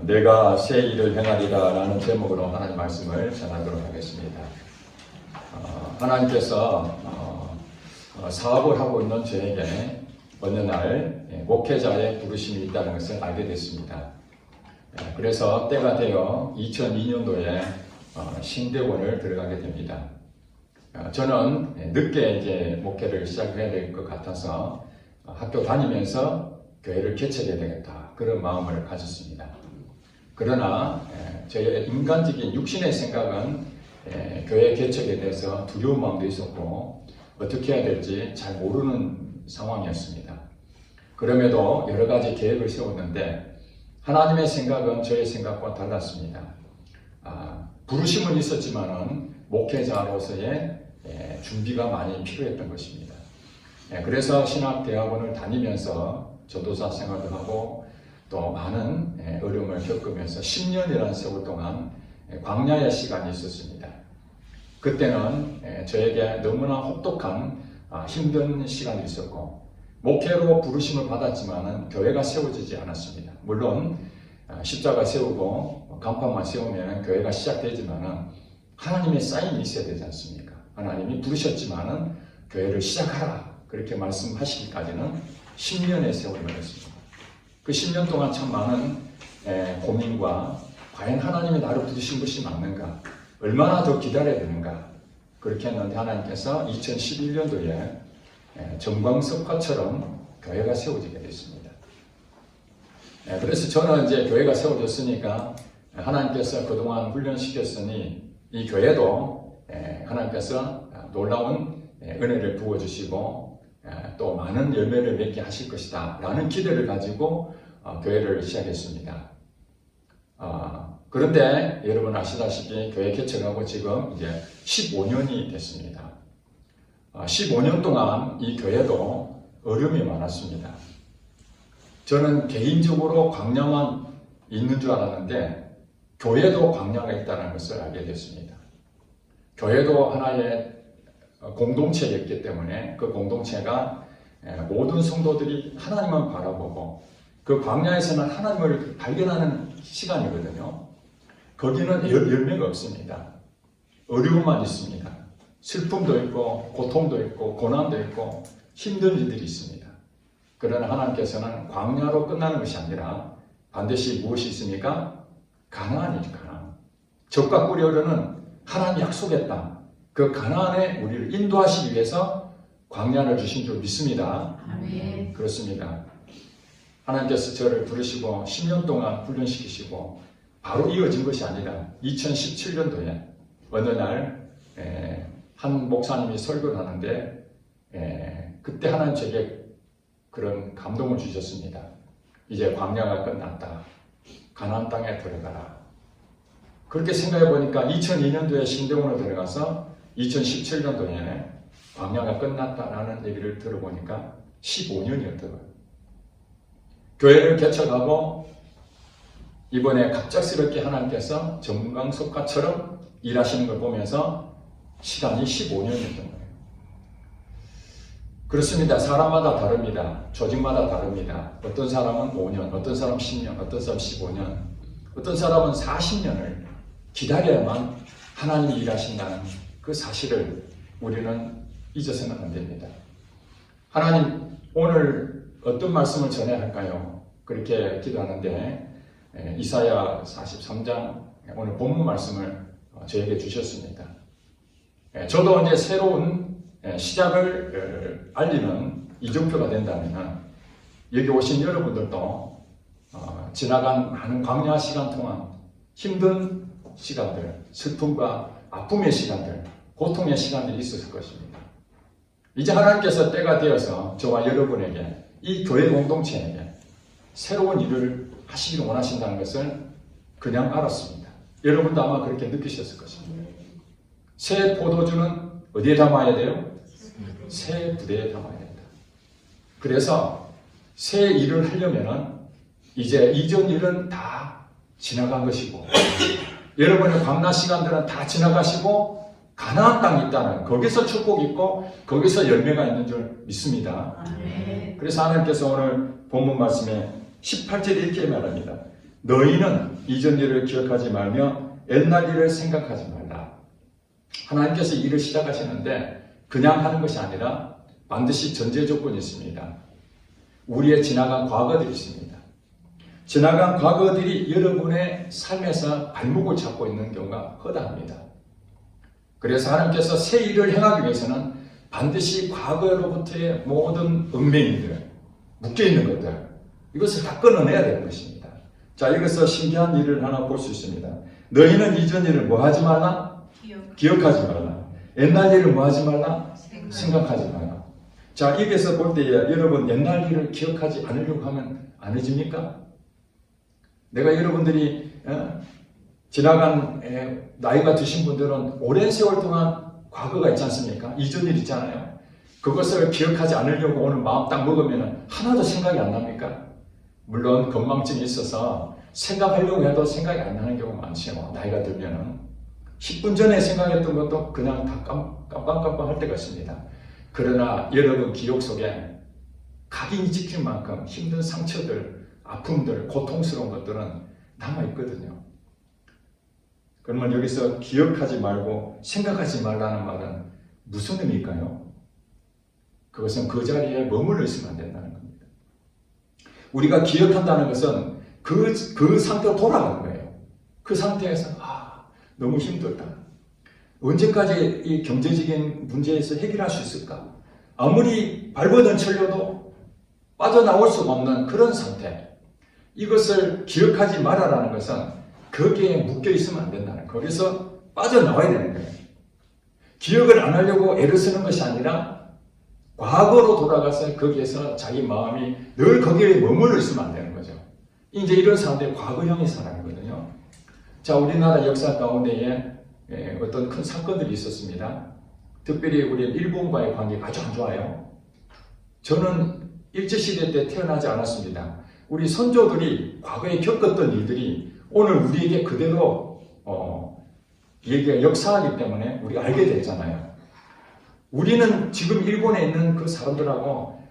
내가 새 일을 행하리라 라는 제목으로 하나님 말씀을 전하도록 하겠습니다. 하나님께서 사업을 하고 있는 저에게 어느 날 목회자의 부르심이 있다는 것을 알게 됐습니다. 그래서 때가 되어 2002년도에 신대원을 들어가게 됩니다. 저는 늦게 이제 목회를 시작해야 될 것 같아서 학교 다니면서 교회를 개척해야 되겠다, 그런 마음을 가졌습니다. 그러나 저의 인간적인 육신의 생각은 교회 개척에 대해서 두려운 마음도 있었고 어떻게 해야 될지 잘 모르는 상황이었습니다. 그럼에도 여러 가지 계획을 세웠는데 하나님의 생각은 저의 생각과 달랐습니다. 부르심은 있었지만은 목회자로서의 준비가 많이 필요했던 것입니다. 그래서 신학대학원을 다니면서 전도사 생활도 하고 또 많은 어려움을 겪으면서 10년이라는 세월 동안 광야의 시간이 있었습니다. 그때는 저에게 너무나 혹독한 힘든 시간이 있었고 목회로 부르심을 받았지만 교회가 세워지지 않았습니다. 물론 십자가 세우고 간판만 세우면 교회가 시작되지만 하나님의 사인이 있어야 되지 않습니까? 하나님이 부르셨지만 교회를 시작하라, 그렇게 말씀하시기까지는 10년의 세월이 걸렸습니다. 그 10년 동안 참 많은 고민과 과연 하나님이 나를 부르신 것이 맞는가, 얼마나 더 기다려야 되는가, 그렇게 했는데 하나님께서 2011년도에 정광석화처럼 교회가 세워지게 됐습니다. 그래서 저는 이제 교회가 세워졌으니까 하나님께서 그동안 훈련시켰으니 이 교회도 하나님께서 놀라운 은혜를 부어주시고 또 많은 열매를 맺게 하실 것이다 라는 기대를 가지고 교회를 시작했습니다. 그런데 여러분 아시다시피 교회 개척하고 지금 이제 15년이 됐습니다. 15년 동안 이 교회도 어려움이 많았습니다. 저는 개인적으로 광야만 있는 줄 알았는데 교회도 광야가 있다는 것을 알게 됐습니다. 교회도 하나의 공동체였기 때문에 그 공동체가 모든 성도들이 하나님만 바라보고 그 광야에서는 하나님을 발견하는 시간이거든요. 거기는 열매가 없습니다. 어려움만 있습니다. 슬픔도 있고 고통도 있고 고난도 있고 힘든 일들이 있습니다. 그러나 하나님께서는 광야로 끝나는 것이 아니라 반드시 무엇이 있습니까? 가나안이죠. 가나안. 적과 꿀이 흐르는 하나님 약속의 땅, 그 가나안에 우리를 인도하시기 위해서 광야를 주신 줄 믿습니다. 아멘. 그렇습니다. 하나님께서 저를 부르시고 10년 동안 훈련시키시고 바로 이어진 것이 아니라 2017년도에 어느 날 한 목사님이 설교를 하는데 그때 하나님 제게 그런 감동을 주셨습니다. 이제 광야가 끝났다. 가나안 땅에 들어가라. 그렇게 생각해 보니까 2002년도에 신대원으로 들어가서 2017년도에 광야가 끝났다라는 얘기를 들어보니까 15년이었더라고요. 교회를 개척하고 이번에 갑작스럽게 하나님께서 정광석화처럼 일하시는 걸 보면서 시간이 15년이었던 거예요. 그렇습니다. 사람마다 다릅니다. 조직마다 다릅니다. 어떤 사람은 5년, 어떤 사람은 10년, 어떤 사람은 15년, 어떤 사람은 40년을 기다려야만 하나님이 일하신다는 그 사실을 우리는 잊어서는 안 됩니다. 하나님, 오늘 어떤 말씀을 전해야 할까요? 그렇게 기도하는데 이사야 43장 오늘 본문 말씀을 저에게 주셨습니다. 저도 이제 새로운 시작을 알리는 이정표가 된다면 여기 오신 여러분들도 지나간 많은 광야 시간 동안 힘든 시간들, 슬픔과 아픔의 시간들, 고통의 시간들이 있었을 것입니다. 이제 하나님께서 때가 되어서 저와 여러분에게, 이 교회 공동체에게 새로운 일을 하시기를 원하신다는 것을 그냥 알았습니다. 여러분도 아마 그렇게 느끼셨을 것입니다. 새 포도주는 어디에 담아야 돼요? 새 부대에 담아야 된다. 그래서 새 일을 하려면은 이제 이전 일은 다 지나간 것이고 여러분의 광야 시간들은 다 지나가시고 가나안 땅이 있다는, 거기서 축복이 있고 거기서 열매가 있는 줄 믿습니다. 아멘. 그래서 하나님께서 오늘 본문 말씀에 18절에 이렇게 말합니다. 너희는 이전 일을 기억하지 말며 옛날 일을 생각하지 말라. 하나님께서 일을 시작하시는데 그냥 하는 것이 아니라 반드시 전제 조건이 있습니다. 우리의 지나간 과거들이 있습니다. 지나간 과거들이 여러분의 삶에서 발목을 잡고 있는 경우가 허다합니다. 그래서 하나님께서 새 일을 행하기 위해서는 반드시 과거로부터의 모든 은명인들, 묶여있는 것들, 이것을 다 끊어내야 되는 것입니다. 자, 여기서 신기한 일을 하나 볼 수 있습니다. 너희는 이전 일을 뭐 하지 말라? 기억하지 말라. 옛날 일을 뭐 하지 말라? 생각하지 말라. 자, 여기서 볼 때 여러분 옛날 일을 기억하지 않으려고 하면 안 해집니까? 내가 여러분들이 지나간 나이가 드신 분들은 오랜 세월 동안 과거가 있지 않습니까? 이전 일 있잖아요. 그것을 기억하지 않으려고 오늘 마음 딱 먹으면 하나도 생각이 안 납니까? 물론 건망증이 있어서 생각하려고 해도 생각이 안 나는 경우가 많죠. 나이가 들면은 10분 전에 생각했던 것도 그냥 다 깜빡깜빡할 때가 있습니다. 그러나 여러분 기억 속에 각인이 찍힐 만큼 힘든 상처들, 아픔들, 고통스러운 것들은 남아있거든요. 그러면 여기서 기억하지 말고 생각하지 말라는 말은 무슨 의미일까요? 그것은 그 자리에 머물러 있으면 안 된다는 겁니다. 우리가 기억한다는 것은 그 상태로 돌아가는 거예요. 그 상태에서 너무 힘들다. 언제까지 이 경제적인 문제에서 해결할 수 있을까? 아무리 발버둥 쳐려도 빠져나올 수가 없는 그런 상태. 이것을 기억하지 말아라는 것은 거기에 묶여 있으면 안 된다는 거예요. 거기서 빠져나와야 되는 거예요. 기억을 안 하려고 애를 쓰는 것이 아니라 과거로 돌아가서 거기에서 자기 마음이 늘 거기에 머물러 있으면 안 되는 거죠. 이제 이런 사람들이 과거형의 사람이거든요. 자, 우리나라 역사 가운데에 어떤 큰 사건들이 있었습니다. 특별히 우리 일본과의 관계가 아주 안 좋아요. 저는 일제시대 때 태어나지 않았습니다. 우리 선조들이 과거에 겪었던 일들이 오늘 우리에게 그대로 얘기가 역사하기 때문에 우리가 알게 됐잖아요. 우리는 지금 일본에 있는 그 사람들하고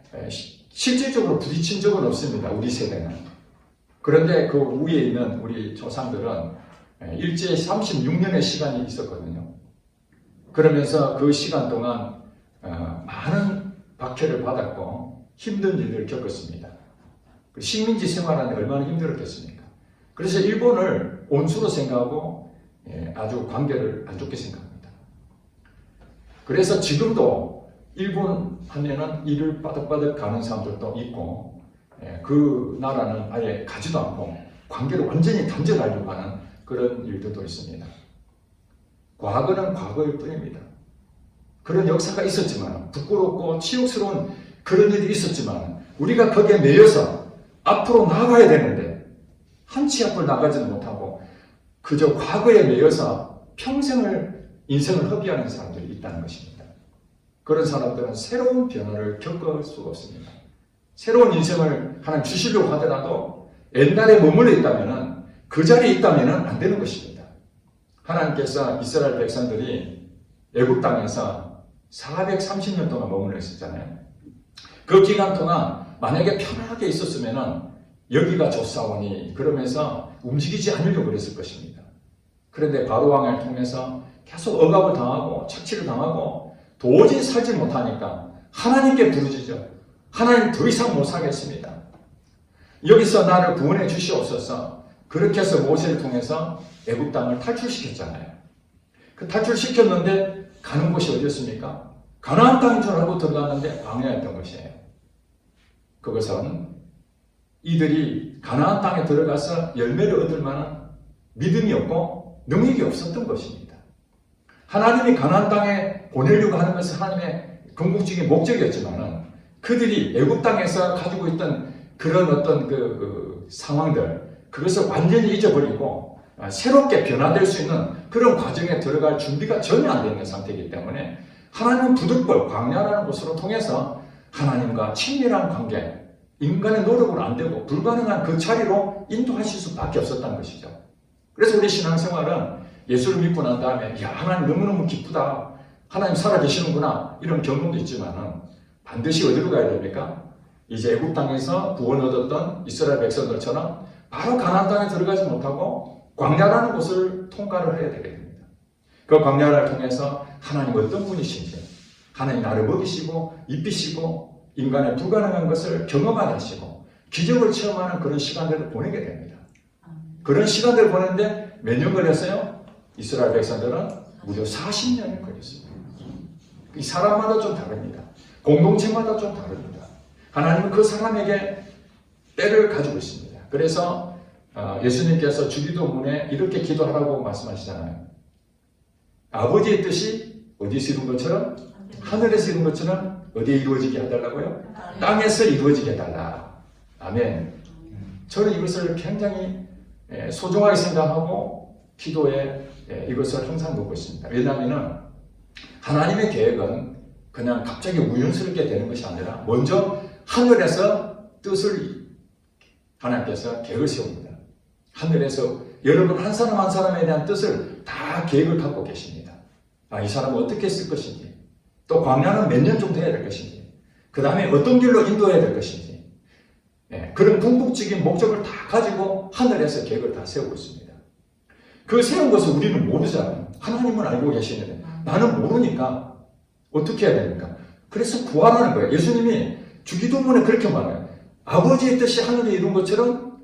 실질적으로 부딪힌 적은 없습니다. 우리 세대는. 그런데 그 위에 있는 우리 조상들은 일제 36년의 시간이 있었거든요. 그러면서 그 시간 동안 많은 박해를 받았고 힘든 일들을 겪었습니다. 식민지 생활하는 데 얼마나 힘들었겠습니까? 그래서 일본을 온수로 생각하고 아주 관계를 안 좋게 생각합니다. 그래서 지금도 일본 하면은 이를 빠득빠득 가는 사람들도 있고 그 나라는 아예 가지도 않고 관계를 완전히 단절하려고 하는 그런 일들도 있습니다. 과거는 과거일 뿐입니다. 그런 역사가 있었지만 부끄럽고 치욕스러운 그런 일이 있었지만 우리가 거기에 매여서 앞으로 나아가야 되는데 한 치 앞을 나가지는 못하고 그저 과거에 매여서 평생을 인생을 허비하는 사람들이 있다는 것입니다. 그런 사람들은 새로운 변화를 겪을 수가 없습니다. 새로운 인생을 하나 주시려고 하더라도 옛날에 머물러 있다면 그 자리에 있다면 안 되는 것입니다. 하나님께서 이스라엘 백성들이 애굽 땅에서 430년 동안 머물러 있었잖아요. 그 기간 동안 만약에 편하게 있었으면 여기가 좋사오니 그러면서 움직이지 않으려고 그랬을 것입니다. 그런데 바로 왕을 통해서 계속 억압을 당하고 착취를 당하고 도저히 살지 못하니까 하나님께 부르짖어. 하나님 더 이상 못 살겠습니다. 여기서 나를 구원해 주시옵소서. 그렇게 해서 모세를 통해서 애굽 땅을 탈출시켰잖아요. 그 탈출시켰는데 가는 곳이 어디였습니까? 가나안 땅인 줄 알고 들어갔는데 광야였던 것이에요. 그것은 이들이 가나안 땅에 들어가서 열매를 얻을 만한 믿음이 없고 능력이 없었던 것입니다. 하나님이 가나안 땅에 보내려고 하는 것은 하나님의 궁극적인 목적이었지만 그들이 애굽 땅에서 가지고 있던 그런 어떤 상황들 그것을 완전히 잊어버리고 새롭게 변화될 수 있는 그런 과정에 들어갈 준비가 전혀 안 되어 있는 상태이기 때문에 하나님은 부득불 광야라는 곳으로 통해서 하나님과 친밀한 관계, 인간의 노력으로 안 되고 불가능한 그 자리로 인도하실 수밖에 없었다는 것이죠. 그래서 우리 신앙생활은 예수를 믿고 난 다음에 야 하나님 너무너무 기쁘다. 하나님 살아계시는구나. 이런 경험도 있지만 반드시 어디로 가야 됩니까? 이제 애굽 땅에서 구원 얻었던 이스라엘 백성들처럼 바로 가나안 땅에 들어가지 못하고 광야라는 곳을 통과를 해야 되게 됩니다. 그 광야를 통해서 하나님 어떤 분이신지, 하나님 나를 먹이시고 입히시고 인간의 불가능한 것을 경험하게 하시고 기적을 체험하는 그런 시간들을 보내게 됩니다. 그런 시간들을 보내는데 몇 년 걸렸어요? 이스라엘 백성들은 무려 40년이 걸렸습니다. 이 사람마다 좀 다릅니다. 공동체마다 좀 다릅니다. 하나님은 그 사람에게 때를 가지고 있습니다. 그래서 예수님께서 주기도문에 이렇게 기도하라고 말씀하시잖아요. 아버지의 뜻이 어디서 이룬 것처럼 하늘에서 이룬 것처럼 어디에 이루어지게 해달라고요? 땅에서 이루어지게 해달라. 아멘. 저는 이것을 굉장히 소중하게 생각하고 기도에 이것을 항상 놓고 있습니다. 왜냐하면 하나님의 계획은 그냥 갑자기 우연스럽게 되는 것이 아니라 먼저 하늘에서 뜻을 하나님께서 계획을 세웁니다. 하늘에서 여러분 한 사람 한 사람에 대한 뜻을 다 계획을 갖고 계십니다. 이 사람은 어떻게 쓸 것인지, 또 광야는 몇 년 정도 해야 될 것인지, 그 다음에 어떤 길로 인도해야 될 것인지, 그런 궁극적인 목적을 다 가지고 하늘에서 계획을 다 세우고 있습니다. 그 세운 것을 우리는 모르잖아요. 하나님은 알고 계시는데 나는 모르니까 어떻게 해야 됩니까? 그래서 구하라는 거예요. 예수님이 주기도문에 그렇게 말해요. 아버지의 뜻이 하늘에 이룬 것처럼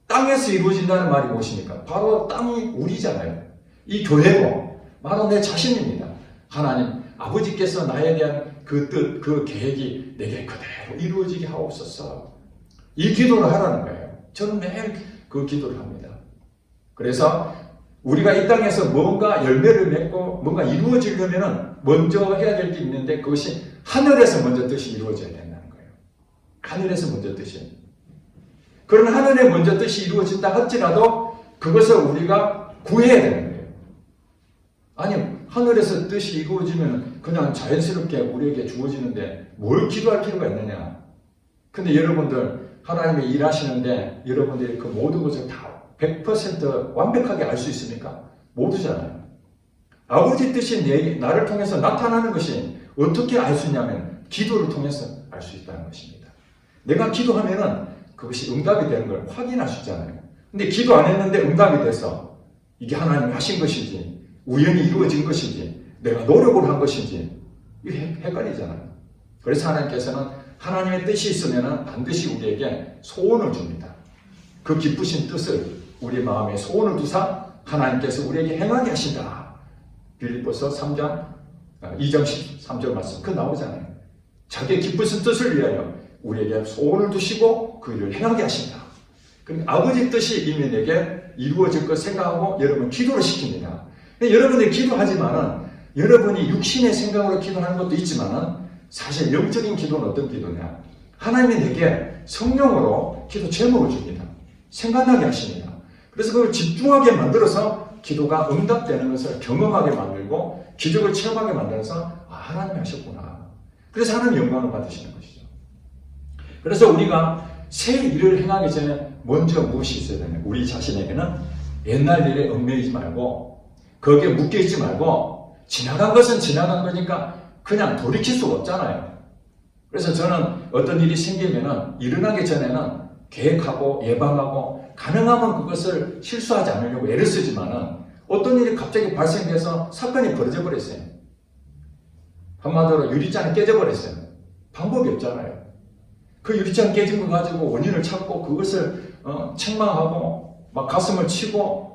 땅에서 이루어진다는 말이 무엇입니까? 바로 땅이 우리잖아요. 이 교회고 바로 내 자신입니다. 하나님, 아버지께서 나에 대한 그 뜻, 그 계획이 내게 그대로 이루어지게 하옵소서. 이 기도를 하라는 거예요. 저는 매일 그 기도를 합니다. 그래서 우리가 이 땅에서 뭔가 열매를 맺고 뭔가 이루어지려면 먼저 해야 될 게 있는데 그것이 하늘에서 먼저 뜻이 이루어져야 된다는 거예요. 하늘에서 먼저 뜻이. 그런 하늘에 먼저 뜻이 이루어진다 할지라도 그것을 우리가 구해야 되는 거예요. 아니, 하늘에서 뜻이 이루어지면 그냥 자연스럽게 우리에게 주어지는데 뭘 기도할 필요가 있느냐. 근데 여러분들 하나님이 일하시는데 여러분들이 그 모든 것을 다 100% 완벽하게 알 수 있습니까? 모르잖아요. 아버지 뜻이 나를 통해서 나타나는 것이 어떻게 알 수 있냐면 기도를 통해서 알 수 있다는 것입니다. 내가 기도하면은 그것이 응답이 되는 걸 확인할 수 있잖아요. 근데 기도 안 했는데 응답이 돼서 이게 하나님이 하신 것인지 우연히 이루어진 것인지 내가 노력을 한 것인지 이게 헷갈리잖아요. 그래서 하나님께서는 하나님의 뜻이 있으면 반드시 우리에게 소원을 줍니다. 그 기쁘신 뜻을 우리 마음에 소원을 두사 하나님께서 우리에게 행하게 하신다. 빌립보서 3장 2장 13절 말씀 그 나오잖아요. 자기의 기쁘신 뜻을 위하여 우리에게 소원을 두시고 그 일을 행하게 하신다. 그럼 아버지 뜻이 이미 내게 이루어질 것 생각하고 여러분 기도를 시킵니다. 여러분들이 기도하지만은 여러분이 육신의 생각으로 기도하는 것도 있지만은 사실 영적인 기도는 어떤 기도냐? 하나님이 내게 성령으로 기도 제목을 줍니다. 생각나게 하십니다. 그래서 그걸 집중하게 만들어서 기도가 응답되는 것을 경험하게 만들고 기적을 체험하게 만들어서 하나님이 하셨구나. 그래서 하나님 영광을 받으시는 것이죠. 그래서 우리가 새 일을 행하기 전에 먼저 무엇이 있어야 되냐? 우리 자신에게는 옛날 일에 얽매이지 말고 거기에 묶여있지 말고 지나간 것은 지나간 거니까 그냥 돌이킬 수가 없잖아요. 그래서 저는 어떤 일이 생기면은 일어나기 전에는 계획하고 예방하고 가능하면 그것을 실수하지 않으려고 애를 쓰지만은 어떤 일이 갑자기 발생돼서 사건이 벌어져 버렸어요. 한마디로 유리잔이 깨져 버렸어요. 방법이 없잖아요. 그 유리잔 깨진 거 가지고 원인을 찾고 그것을 책망하고 막 가슴을 치고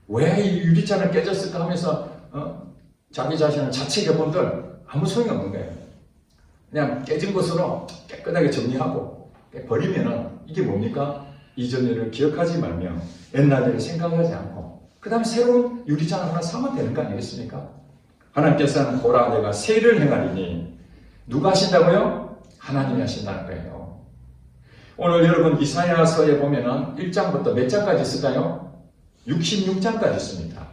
왜 이 유리잔을 깨졌을까 하면서 자기 자신을 자책해본들 아무 소용이 없는 거예요. 그냥 깨진 것으로 깨끗하게 정리하고 버리면은 이게 뭡니까? 이전 일을 기억하지 말며 옛날 일을 생각하지 않고 그 다음에 새로운 유리잔 하나 사면 되는 거 아니겠습니까? 하나님께서는 보라 내가 새 일을 행하리니 누가 하신다고요? 하나님이 하신다는 거예요. 오늘 여러분 이사야서에 보면은 1장부터 몇 장까지 있을까요? 66장까지 있습니다.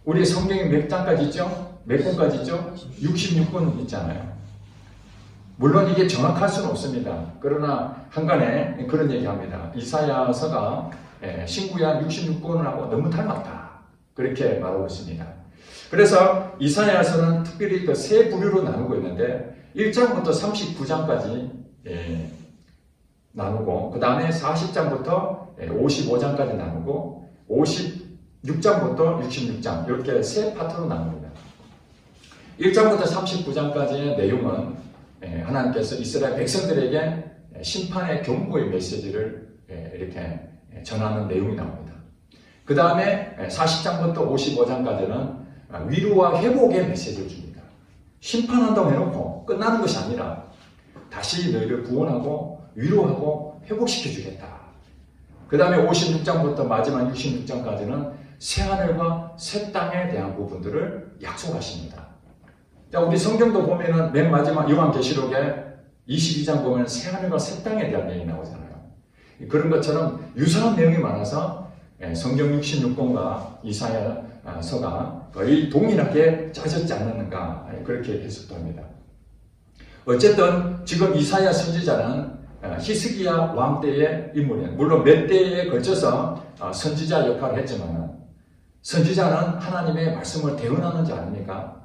우리 성경에 몇 장까지 있죠? 몇 권까지 있죠? 66권 있잖아요. 물론 이게 정확할 수는 없습니다. 그러나 한간에 그런 얘기합니다. 이사야서가 신구약 66권하고 너무 닮았다. 그렇게 말하고 있습니다. 그래서 이사야서는 특별히 그 세 부류로 나누고 있는데 1장부터 39장까지 나누고 그 다음에 40장부터 55장까지 나누고 56장부터 66장 이렇게 세 파트로 나눕니다. 1장부터 39장까지의 내용은 하나님께서 이스라엘 백성들에게 심판의 경고의 메시지를 이렇게 전하는 내용이 나옵니다. 그 다음에 40장부터 55장까지는 위로와 회복의 메시지를 줍니다. 심판한다고 해놓고 끝나는 것이 아니라 다시 너희를 구원하고 위로하고 회복시켜 주겠다. 그 다음에 56장부터 마지막 66장까지는 새하늘과 새 땅에 대한 부분들을 약속하십니다. 자, 우리 성경도 보면은 맨 마지막 요한계시록에 22장 보면 새하늘과 새 땅에 대한 내용이 나오잖아요. 그런 것처럼 유사한 내용이 많아서 성경 66권과 이사야서가 거의 동일하게 짜졌지 않았는가 그렇게 해석합니다. 어쨌든 지금 이사야 선지자는 히스기야 왕 때의 인물이에요. 물론 몇 대에 걸쳐서 선지자 역할을 했지만 선지자는 하나님의 말씀을 대언하는 자 아닙니까?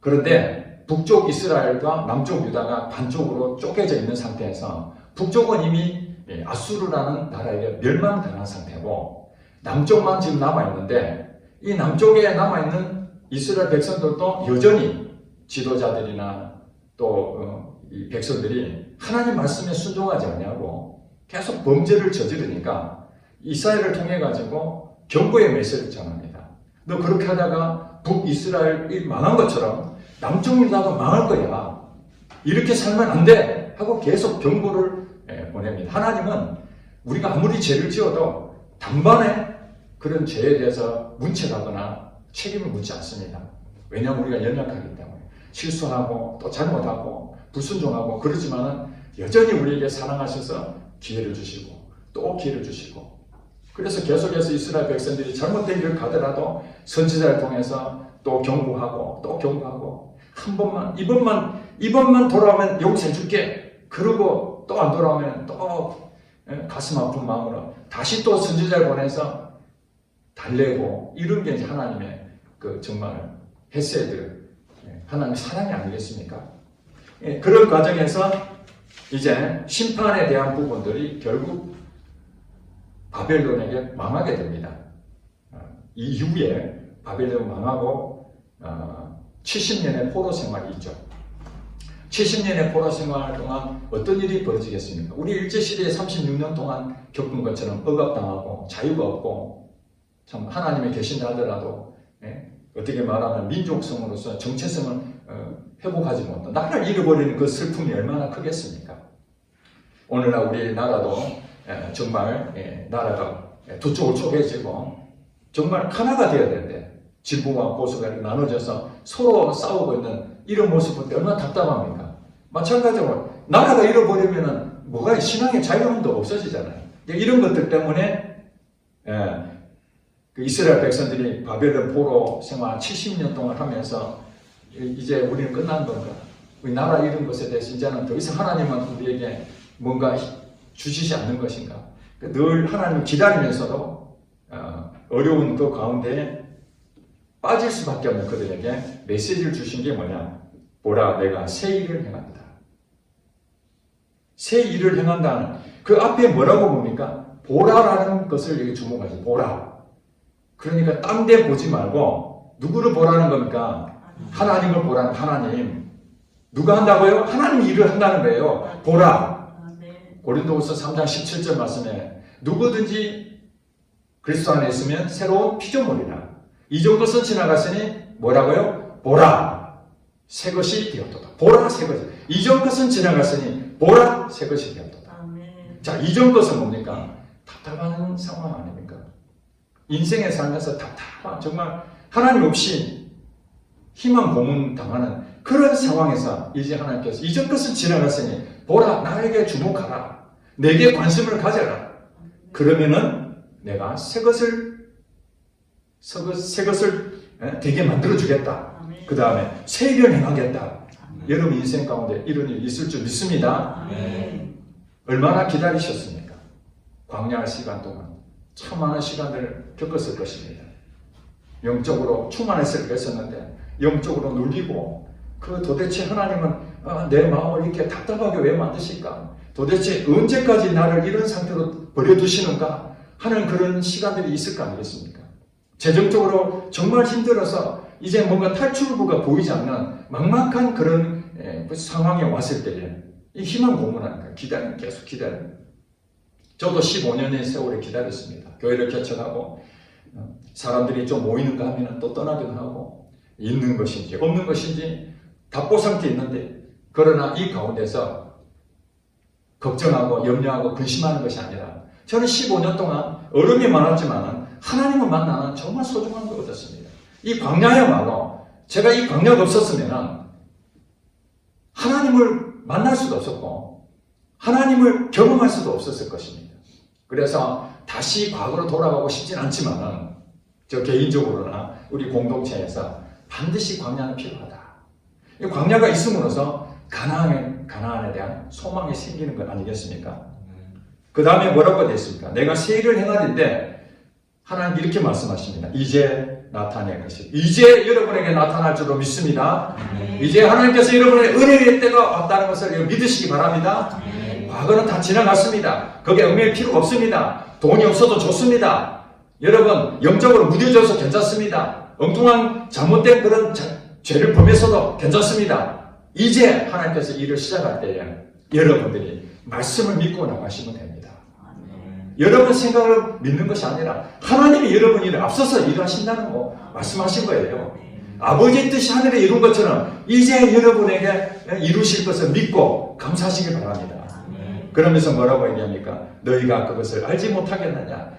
그런데 북쪽 이스라엘과 남쪽 유다가 반쪽으로 쪼개져 있는 상태에서 북쪽은 이미 아수르라는 나라에게 멸망당한 상태고 남쪽만 지금 남아있는데 이 남쪽에 남아있는 이스라엘 백성들도 여전히 지도자들이나 또 이 백성들이 하나님 말씀에 순종하지 않냐고 계속 범죄를 저지르니까 이사야를 통해 가지고 경고의 메시지를 전합니다. 너 그렇게 하다가 북이스라엘이 망한 것처럼 남쪽 유다가 망할 거야. 이렇게 살면 안 돼. 하고 계속 경고를 보냅니다. 하나님은 우리가 아무리 죄를 지어도 단번에 그런 죄에 대해서 문책하거나 책임을 묻지 않습니다. 왜냐하면 우리가 연약하기 때문에 실수하고 또 잘못하고 불순종하고 그러지만은 여전히 우리에게 사랑하셔서 기회를 주시고 또 기회를 주시고 그래서 계속해서 이스라엘 백성들이 잘못된 길을 가더라도 선지자를 통해서 또 경고하고 또 경고하고 한 번만 이번만 돌아오면 용서해 줄게 그러고 또 안 돌아오면 또 가슴 아픈 마음으로 다시 또 선지자를 보내서 달래고 이런 게 이제 하나님의 그 정말 헤세드 하나님의 사랑이 아니겠습니까? 그런 과정에서 이제 심판에 대한 부분들이 결국 바벨론에게 망하게 됩니다. 이후에 바벨론 망하고 70년의 포로 생활이 있죠. 70년의 포로 생활 동안 어떤 일이 벌어지겠습니까? 우리 일제시대에 36년 동안 겪은 것처럼 억압당하고 자유가 없고 참 하나님이 계신다 하더라도 어떻게 말하면 민족성으로서 정체성을 회복하지 못한 나라를 잃어버리는 그 슬픔이 얼마나 크겠습니까? 오늘날 우리나라도 정말 나라가 두 쪽으로 쪼개지고 정말 하나가 되어야 되는데 진보와 보수가 나눠져서 서로 싸우고 있는 이런 모습은 얼마나 답답합니까? 마찬가지로 나라가 잃어버리면 뭐가 신앙의 자유함도 없어지잖아요. 이런 것들 때문에 그 이스라엘 백성들이 바벨론 포로 생활 70년 동안 하면서 이제 우리는 끝난 건가? 우리 나라 이런 것에 대해서 이제는 더 이상 하나님은 우리에게 뭔가 주시지 않는 것인가? 늘 하나님을 기다리면서도 어려운 그 가운데 빠질 수밖에 없는 그들에게 메시지를 주신 게 뭐냐? 보라, 내가 새 일을 행한다. 새 일을 행한다는 그 앞에 뭐라고 봅니까? 보라라는 것을 여기 주목하죠. 보라. 그러니까 딴 데 보지 말고 누구를 보라는 겁니까? 하나님을 보라는 하나님. 누가 한다고요? 하나님이 일을 한다는 거예요. 보라. 고린도후서 3장 17절 말씀에 누구든지 그리스도 안에 있으면 새로운 피조물이라. 이전 것은 지나갔으니 뭐라고요? 보라. 새 것이 되었도다. 보라 새 것이. 이전 것은 지나갔으니 보라 새 것이 되었도다. 자, 이전 것은 뭡니까? 답답한 상황 아닙니까? 인생에 살면서 답답한 정말 하나님 없이 희망 고문 당하는 그런 상황에서 이제 하나님께서 이전 것은 지나갔으니 보라 나에게 주목하라. 내게 관심을 가져라. 그러면은 내가 새 것을 되게 만들어 주겠다. 그 다음에 새 일을 행하겠다. 여러분 인생 가운데 이런 일이 있을 줄 믿습니다. 얼마나 기다리셨습니까? 광야할 시간 동안 참 많은 시간들을 겪었을 것입니다. 영적으로 충만했을 것이었는데 영적으로 눌리고 그 도대체 하나님은 내 마음을 이렇게 답답하게 왜 만드실까? 도대체 언제까지 나를 이런 상태로 버려두시는가 하는 그런 시간들이 있을 거 아니겠습니까? 재정적으로 정말 힘들어서 이제 뭔가 탈출구가 보이지 않는 막막한 그런 상황에 왔을 때에 이 희망 고문하는 거예요. 기다리는, 계속 기다리는. 저도 15년의 세월을 기다렸습니다. 교회를 개척하고 사람들이 좀 모이는가 하면 또 떠나기도 하고 있는 것인지 없는 것인지 답보 상태에 있는데, 그러나 이 가운데서 걱정하고 염려하고 근심하는 것이 아니라 저는 15년 동안 어려움이 많았지만 하나님을 만나는 정말 소중한 걸 얻었습니다. 이 광야야말로 제가 이 광야가 없었으면 하나님을 만날 수도 없었고 하나님을 경험할 수도 없었을 것입니다. 그래서 다시 과거로 돌아가고 싶진 않지만 저 개인적으로나 우리 공동체에서 반드시 광야는 필요하다. 이 광야가 있음으로써 가나안에 대한 소망이 생기는 것 아니겠습니까? 그 다음에 뭐라고 되어 있습니까? 내가 새 일을 행하는데 하나님 이렇게 말씀하십니다. 이제 나타낼 것이. 이제 여러분에게 나타날 줄로 믿습니다. 이제 하나님께서 여러분의 은혜의 때가 왔다는 것을 믿으시기 바랍니다. 과거는 다 지나갔습니다. 거기에 얽매일 필요가 없습니다. 돈이 없어도 좋습니다. 여러분 영적으로 무뎌져서 괜찮습니다. 엉뚱한 잘못된 그런 죄를 범해서도 괜찮습니다. 이제 하나님께서 일을 시작할 때에 여러분들이 말씀을 믿고 나가시면 됩니다. 여러분 생각을 믿는 것이 아니라 하나님이 여러분 일을 앞서서 일하신다는 거 말씀하신 거예요. 아버지의 뜻이 하늘에 이룬 것처럼 이제 여러분에게 이루실 것을 믿고 감사하시길 바랍니다. 그러면서 뭐라고 얘기합니까? 너희가 그것을 알지 못하겠느냐?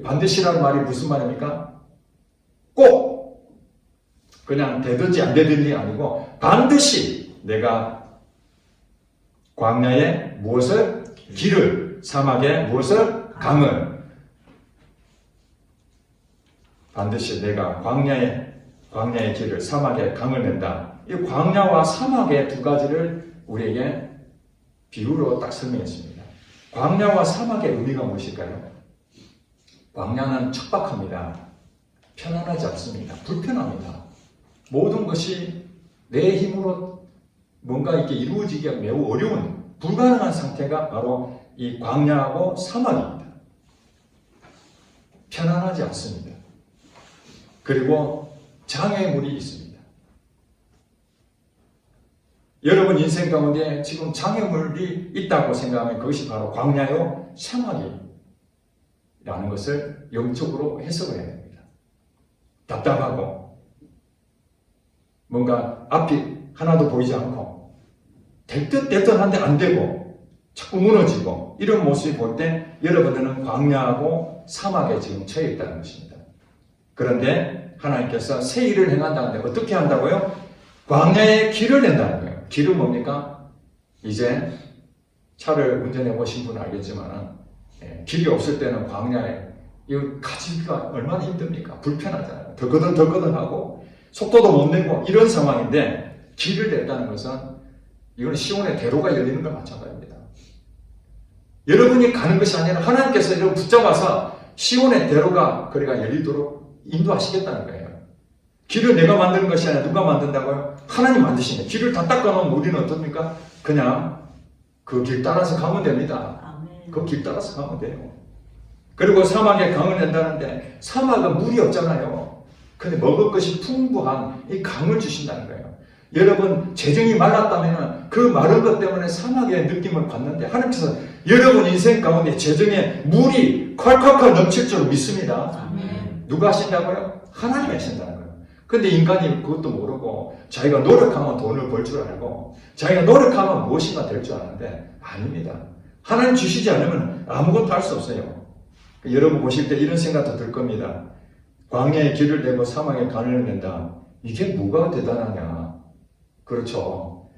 반드시라는 말이 무슨 말입니까? 꼭 그냥 되든지 안 되든지 아니고 반드시 내가 광야에 무엇을? 길을, 사막에 무엇을? 강을. 반드시 내가 광야의 길을, 사막에 강을 낸다. 이 광야와 사막의 두 가지를 우리에게 비유로 딱 설명했습니다. 광야와 사막의 의미가 무엇일까요? 광야는 척박합니다. 편안하지 않습니다. 불편합니다. 모든 것이 내 힘으로 뭔가 이렇게 이루어지기가 매우 어려운 불가능한 상태가 바로 이 광야하고 사막입니다. 편안하지 않습니다. 그리고 장애물이 있습니다. 여러분 인생 가운데 지금 장애물이 있다고 생각하면 그것이 바로 광야요 사막이라는 것을 영적으로 해석을 해야 됩니다. 답답하고 뭔가 앞이 하나도 보이지 않고 될 듯 됐던한데 안 되고 자꾸 무너지고 이런 모습이 볼 때 여러분들은 광야하고 사막에 지금 처해 있다는 것입니다. 그런데 하나님께서 새 일을 행한다는데 어떻게 한다고요? 광야에 길을 낸다는 거예요. 길은 뭡니까? 이제 차를 운전해 보신 분은 알겠지만 길이 없을 때는 광야에 이거 가지기가 얼마나 힘듭니까? 불편하잖아요. 덜거든하고 속도도 못 내고 이런 상황인데 길을 냈다는 것은 이건 시온의 대로가 열리는 것 마찬가지입니다. 여러분이 가는 것이 아니라 하나님께서 여러분 붙잡아서 시온의 대로가 거리가 열리도록 인도하시겠다는 거예요. 길을 내가 만드는 것이 아니라 누가 만든다고요? 하나님 만드시네. 길을 다 닦아놓으면 우리는 어떻습니까? 그냥 그 길 따라서 가면 됩니다. 그 길 따라서 가면 돼요. 그리고 사막에 강을 낸다는데 사막은 물이 없잖아요. 근데 먹을 것이 풍부한 이 강을 주신다는 거예요. 여러분 재정이 말랐다면 그 마른 것 때문에 사막의 느낌을 받는데 하나님께서 여러분 인생 가운데 재정에 물이 콸콸콸 넘칠 줄 믿습니다. 누가 하신다고요? 하나님이 하신다는 거예요. 근데 인간이 그것도 모르고 자기가 노력하면 돈을 벌 줄 알고 자기가 노력하면 무엇인가 될 줄 아는데 아닙니다. 하나님 주시지 않으면 아무것도 할 수 없어요. 여러분 보실 때 이런 생각도 들 겁니다. 광야에 길을 내고 사막에 강을 낸다. 이게 뭐가 대단하냐. 그렇죠.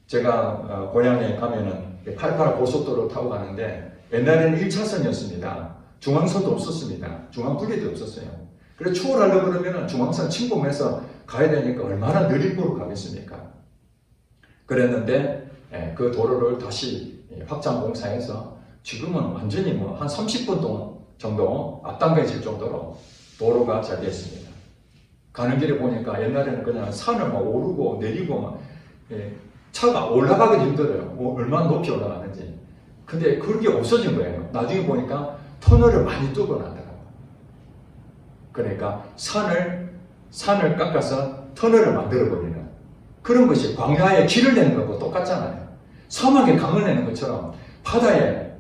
제가 고향에 가면은 88 고속도로 타고 가는데 옛날에는 1차선이었습니다. 중앙선도 없었습니다. 중앙분리도 없었어요. 그래서 초월하려고 그러면 중앙선 침범해서 가야 되니까 얼마나 느린 거로 가겠습니까? 그랬는데 그 도로를 다시 확장 공사해서 지금은 완전히 한 30분 정도 앞당겨질 정도로 도로가 잘 됐습니다. 가는 길에 보니까 옛날에는 그냥 산을 막 오르고 내리고 막 차가 올라가기 힘들어요. 얼마나 높이 올라가는지. 근데 그게 없어진 거예요. 나중에 보니까 터널을 많이 뚫고 나더라고요. 그러니까 산을 깎아서 터널을 만들어버리는 그런 것이 광야에 길을 내는 거하고 똑같잖아요. 사막에 강을 내는 것처럼 바다에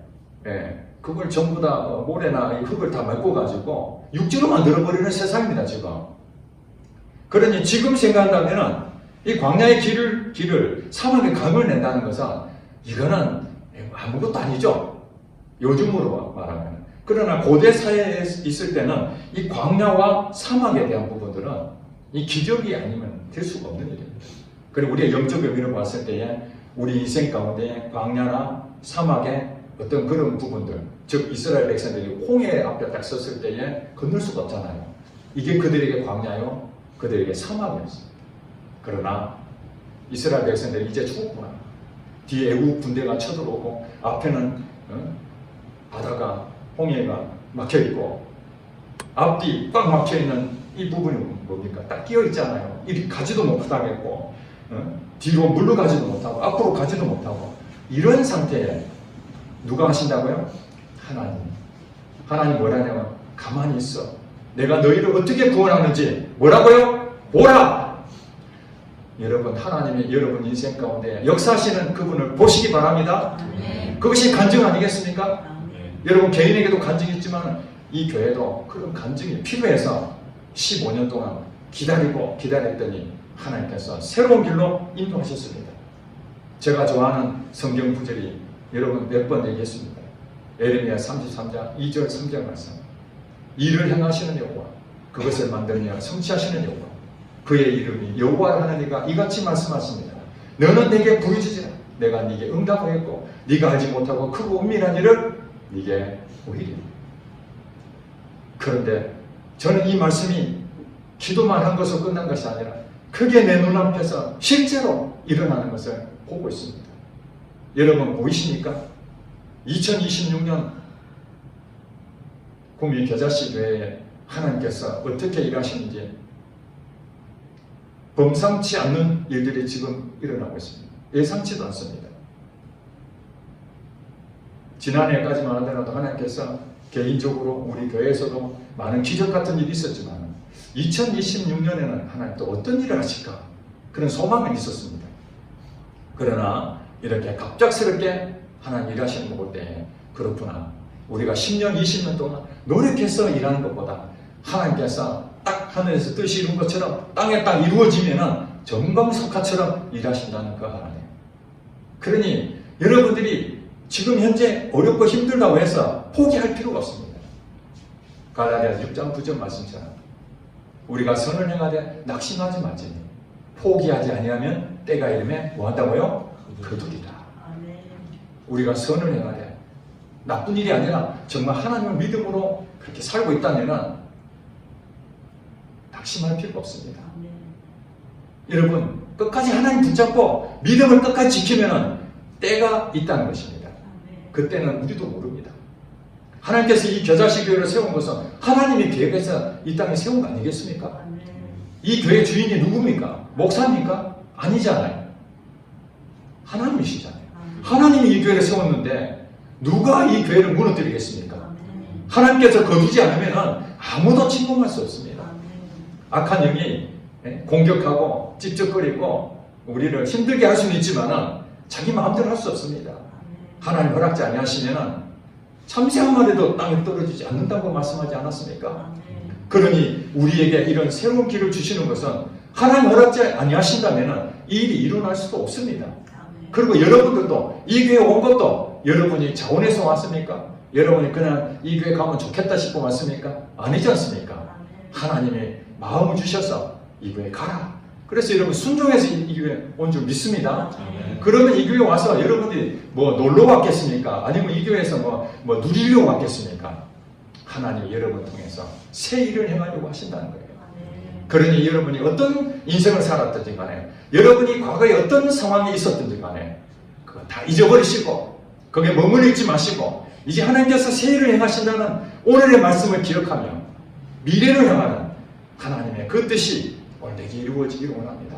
그걸 전부 다 모래나 흙을 다 메꿔가지고 육지로 만들어버리는 세상입니다, 지금. 그러니 지금 생각한다면 이 광야의 길을 사막에 강을 낸다는 것은 이거는 아무것도 아니죠. 요즘으로 말하면. 그러나 고대 사회에 있을 때는 이 광야와 사막에 대한 부분들은 이 기적이 아니면 될 수가 없는 일입니다. 그리고 우리의 영적 의미를 봤을 때에 우리 인생 가운데 광야나 사막의 어떤 그런 부분들, 즉 이스라엘 백성들이 홍해 앞에 딱 섰을 때에 건널 수가 없잖아요. 이게 그들에게 광야요, 그들에게 사막이었습니다. 그러나 이스라엘 백성들이 이제 죽었구나. 뒤에 애국 군대가 쳐들어오고 앞에는 바다가 홍해가 막혀있고 앞뒤 꽉 막혀있는 이 부분이 뭡니까? 딱 끼어있잖아요. 이리 가지도 못하겠고 뒤로 물러가지도 못하고 앞으로 가지도 못하고 이런 상태에 누가 하신다고요? 하나님 뭐라냐면 가만히 있어. 내가 너희를 어떻게 구원하는지 뭐라고요? 보라! 여러분 하나님이 여러분 인생 가운데 역사하시는 그분을 보시기 바랍니다. 그것이 간증 아니겠습니까? 여러분 개인에게도 간증이 있지만 이 교회도 그런 간증이 필요해서 15년 동안 기다렸더니 하나님께서 새로운 길로 인도하셨습니다. 제가 좋아하는 성경 구절이 여러분 몇 번 얘기했습니다. 에레미야 33장 2절 3절 말씀. 일을 행하시는 여호와, 그것을 만드느냐 성취하시는 여호와, 그의 이름이 여호와 하나님과 이같이 말씀하십니다. 너는 내게 부르짖으라. 내가 네게 응답하겠고 네가 알지 못하고 크고 은밀한 일을 네게 보이리라. 그런데 저는 이 말씀이 기도만 한 것으로 끝난 것이 아니라 크게 내 눈앞에서 실제로 일어나는 것을 보고 있습니다. 여러분 보이십니까? 2026년 국민 겨자씨 교회에 하나님께서 어떻게 일하시는지 범상치 않는 일들이 지금 일어나고 있습니다. 예상치도 않습니다. 지난해까지만 하더라도 하나님께서 개인적으로 우리 교회에서도 많은 기적 같은 일이 있었지만 2026년에는 하나님 또 어떤 일을 하실까 그런 소망이 있었습니다. 그러나 이렇게 갑작스럽게 하나님 일하시는 거 볼 때 그렇구나. 우리가 10년, 20년 동안 노력해서 일하는 것보다 하나님께서 딱 하늘에서 뜻이 이룬 것처럼 땅에 딱 이루어지면은 정광석화처럼 일하신다는 그 하나님. 그러니 여러분들이 지금 현재 어렵고 힘들다고 해서 포기할 필요가 없습니다. 갈라디아서 6장 9절 말씀처럼 우리가 선을 행하되 낙심하지 말지니 포기하지 아니하면 때가 이르면 뭐한다고요? 거두리라. 우리가 선을 행하되 나쁜 일이 아니라 정말 하나님을 믿음으로 그렇게 살고 있다면 낙심할 필요가 없습니다. 여러분 끝까지 하나님 붙잡고 믿음을 끝까지 지키면 때가 있다는 것입니다. 그때는 우리도 모릅니다. 하나님께서 이 겨자씨 교회를 세운 것은 하나님이 계획해서 이 땅에 세운 거 아니겠습니까? 이 교회 주인이 누굽니까? 목사입니까? 아니잖아요. 하나님이시잖아요. 하나님이 이 교회를 세웠는데 누가 이 교회를 무너뜨리겠습니까? 하나님께서 거두지 않으면 아무도 침공할 수 없습니다. 악한 영이 공격하고 찝쩍거리고 우리를 힘들게 할 수는 있지만 자기 마음대로 할 수 없습니다. 하나님 허락지 아니하시면 참새 한 마리도 땅에 떨어지지 않는다고 말씀하지 않았습니까? 그러니 우리에게 이런 새로운 길을 주시는 것은 하나님 허락지 아니하신다면 이 일이 일어날 수도 없습니다. 그리고 여러분들도 이 교회 온 것도 여러분이 자원해서 왔습니까? 여러분이 그냥 이 교회 가면 좋겠다 싶어 왔습니까? 아니지 않습니까? 하나님이 마음을 주셔서 이 교회 가라. 그래서 여러분 순종해서 이 교회 온 줄 믿습니다. 그러면 이 교회 와서 여러분들이 뭐 놀러 왔겠습니까? 아니면 이 교회에서 뭐 누리려고 왔겠습니까? 하나님이 여러분 통해서 새 일을 행하려고 하신다는 거예요. 그러니 여러분이 어떤 인생을 살았든지 간에 여러분이 과거에 어떤 상황이 있었든지 간에 그거 다 잊어버리시고 거기에 머물러 있지 마시고 이제 하나님께서 새 일을 행하신다는 오늘의 말씀을 기억하며 미래를 향하는 하나님의 그 뜻이 오늘 내게 이루어지기를 원합니다.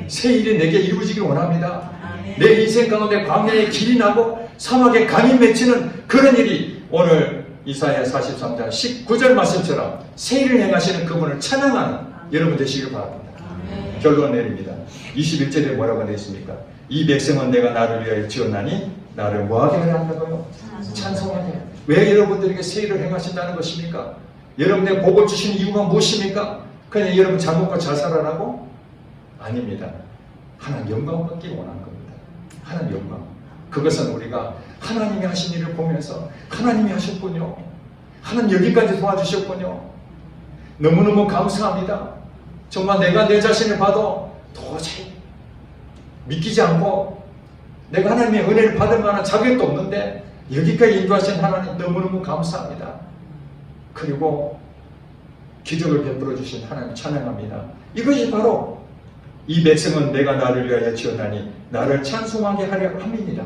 새 일이 내게 이루어지길 원합니다. 내 인생 가운데 광야에 길이 나고 사막에 강이 맺히는 그런 일이 오늘 이사야 43장 19절 말씀처럼 새 일을 행하시는 그분을 찬양하는 여러분 되시길 바랍니다. 결론 내립니다. 21절에 뭐라고 되어 있습니까? 이 백성은 내가 나를 위하여 지었나니 나를 뭐하게 하려 한다고요? 찬송하게. 왜 여러분들에게 새 일을 행하신다는 것입니까? 여러분에게 복을 주시는 이유가 무엇입니까? 그냥 여러분 잘 먹고 잘 살아라고? 아닙니다. 하나님 영광 받기 원한 겁니다. 하나님 영광. 그것은 우리가 하나님이 하신 일을 보면서 하나님이 하셨군요. 하나님 여기까지 도와주셨군요. 너무너무 감사합니다. 정말 내가 내 자신을 봐도 도저히 믿기지 않고 내가 하나님의 은혜를 받을 만한 자격도 없는데 여기까지 인도하신 하나님 너무너무 감사합니다. 그리고 기적을 베풀어 주신 하나님 찬양합니다. 이것이 바로 이 백성은 내가 나를 위하여 지었나니 나를 찬송하게 하려 함이니라.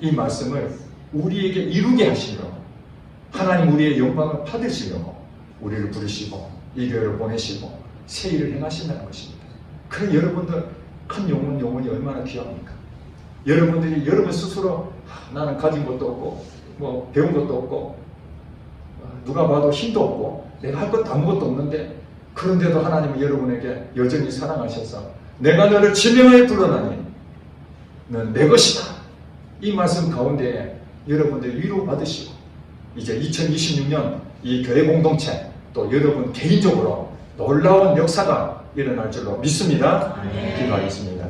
이 말씀을 우리에게 이루게 하시려 하나님 우리의 영광을 받으시려고 우리를 부르시고 이 교회를 보내시고 새 일을 행하신다는 것입니다. 그래 여러분들 한 영혼이 얼마나 귀합니까? 여러분들이 여러분 스스로 나는 가진 것도 없고 뭐 배운 것도 없고 누가 봐도 힘도 없고 내가 할 것도 아무것도 없는데 그런데도 하나님은 여러분에게 여전히 사랑하셔서 내가 너를 지명하여 불러나니 넌 내 것이다. 이 말씀 가운데 여러분들 위로받으시고 이제 2026년 이 교회 공동체 또 여러분 개인적으로 놀라운 역사가 일어날 줄로 믿습니다. 기도하겠습니다.